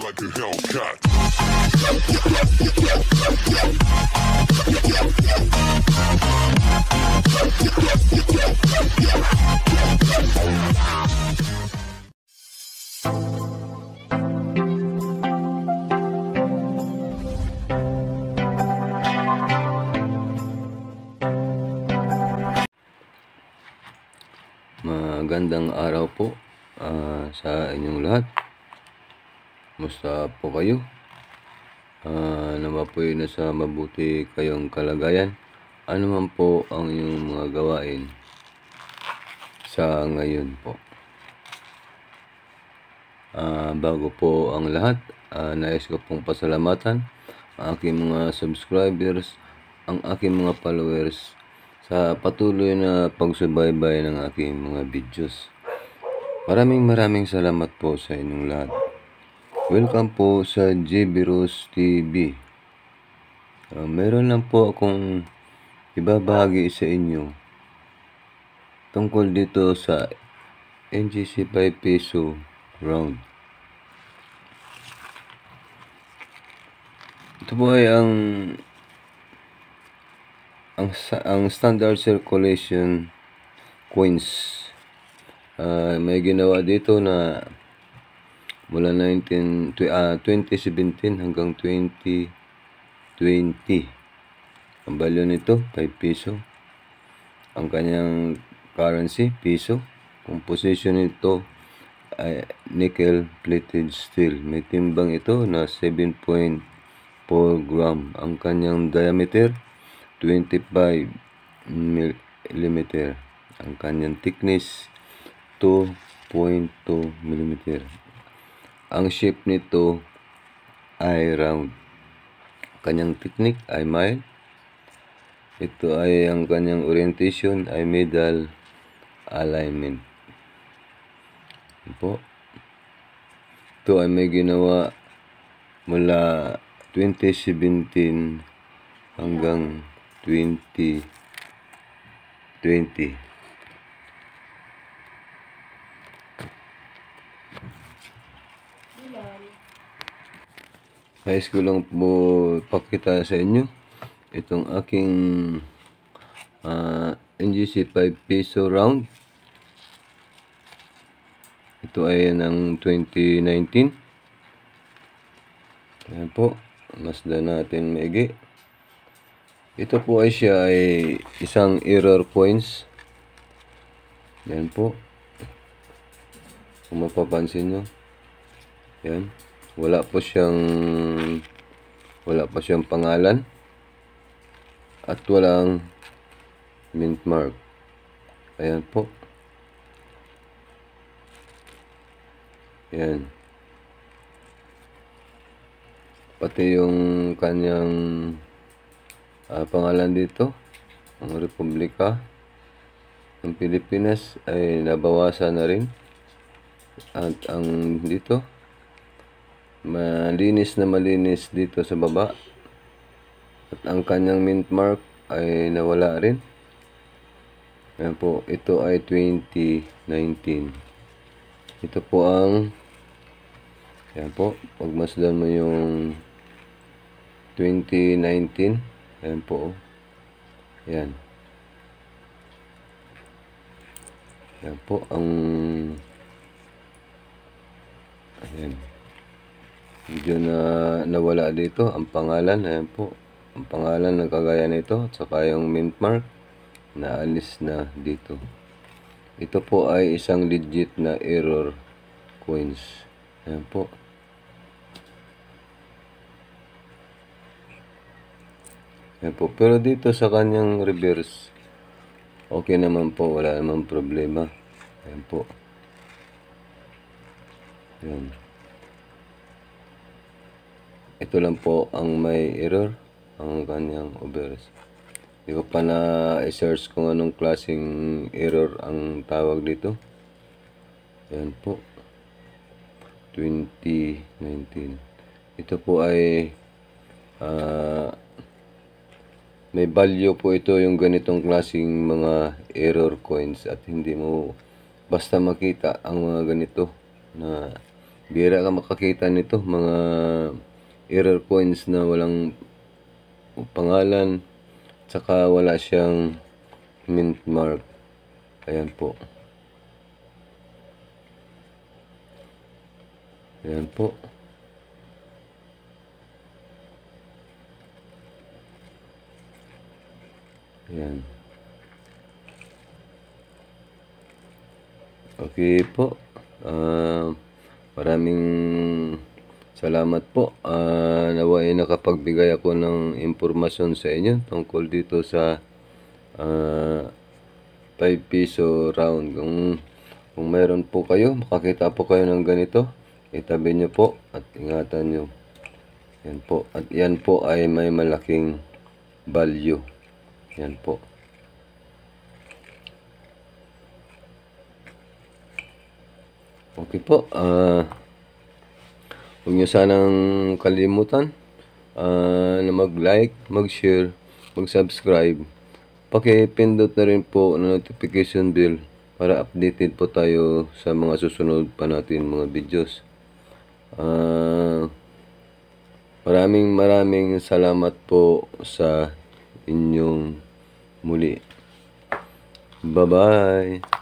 like a Hellcat. Magandang araw po sa inyong lahat. Musta po kayo? Naman po yun nasa mabuti kayong kalagayan. Ano man po ang inyong mga gawain sa ngayon po. Bago po ang lahat, nais ko pong pasalamatan ang aking mga subscribers, ang aking mga followers sa patuloy na pagsubaybay ng aking mga videos. Maraming salamat po sa inyong lahat. Welcome po sa JB Rose TV. Meron lang po akong ibabahagi sa inyo tungkol dito sa NGC 5 peso round. Ito po ay ang standard circulation coins. May ginawa dito na mula 2017 hanggang 2020. Ang value nito 5 peso. Ang kanyang currency peso. Composition nito ay nickel plated steel. May timbang ito na 7.4 gram. Ang kanyang diameter 25 mm. Ang kanyang thickness 2.2 mm. Ang shape nito ay round. Kanyang technique ay mile. Ito ay ang kanyang orientation ay middle alignment. Po. Ito ay may ginawa mula 2017 hanggang 2020. Nais ko lang po pakita sa inyo itong aking NGC 5 peso round. Ito ay ng 2019. Ayan po, masdan natin maigi. Ito po ay siya ay isang error coins. Yan po. Kung mapapansin nyo. Yan. Wala pa siyang pangalan. At walang mint mark. Ayan po. Yan. Pati yung kanyang pangalan dito, ang Republika ng Pilipinas ay nabawasan na rin. At ang dito, malinis dito sa baba. At ang kanyang mint mark ay nawala rin. Ayan po, ito ay 2019. Ito po ang, ayan po, pagmasdan mo yung 2019. Ayan po. Ayan. Ayan po ang ayan. Medyo na nawala dito ang pangalan. Ayan po. Ang pangalan ng kagaya nito at saka yung mint mark naalis na dito. Ito po ay isang legit na error coins. Ayan po. Ayan po. Pero dito sa kanyang reverse, okay naman po. Wala naman problema. Ayan po. Ayan. Ito lang po ang may error. Ang kanyang obverse. Hindi ko pa na i-search kung anong klaseng error ang tawag dito. Ayan po. 2019. Ito po ay may value po ito yung ganitong klaseng mga error coins at hindi mo basta makita ang mga ganito na Bihira ka makakita nito, mga error coins na walang pangalan, tsaka wala siyang mint mark. Ayan po. Ayan po. Ayan. Okay po. Maraming salamat po. Naway nakapagbigay ako ng impormasyon sa inyo tungkol dito sa 5 piso round. Kung mayroon po kayo, makakita po kayo ng ganito, itabi nyo po at ingatan nyo. Yan po. At yan po ay may malaking value. Yan po. Okay po. Huwag nyo sanang kalimutan na mag-like, mag-share, mag-subscribe. Pakipindot na rin po ng notification bell para updated po tayo sa mga susunod pa natin mga videos. Maraming salamat po sa inyong muli. Bye-bye!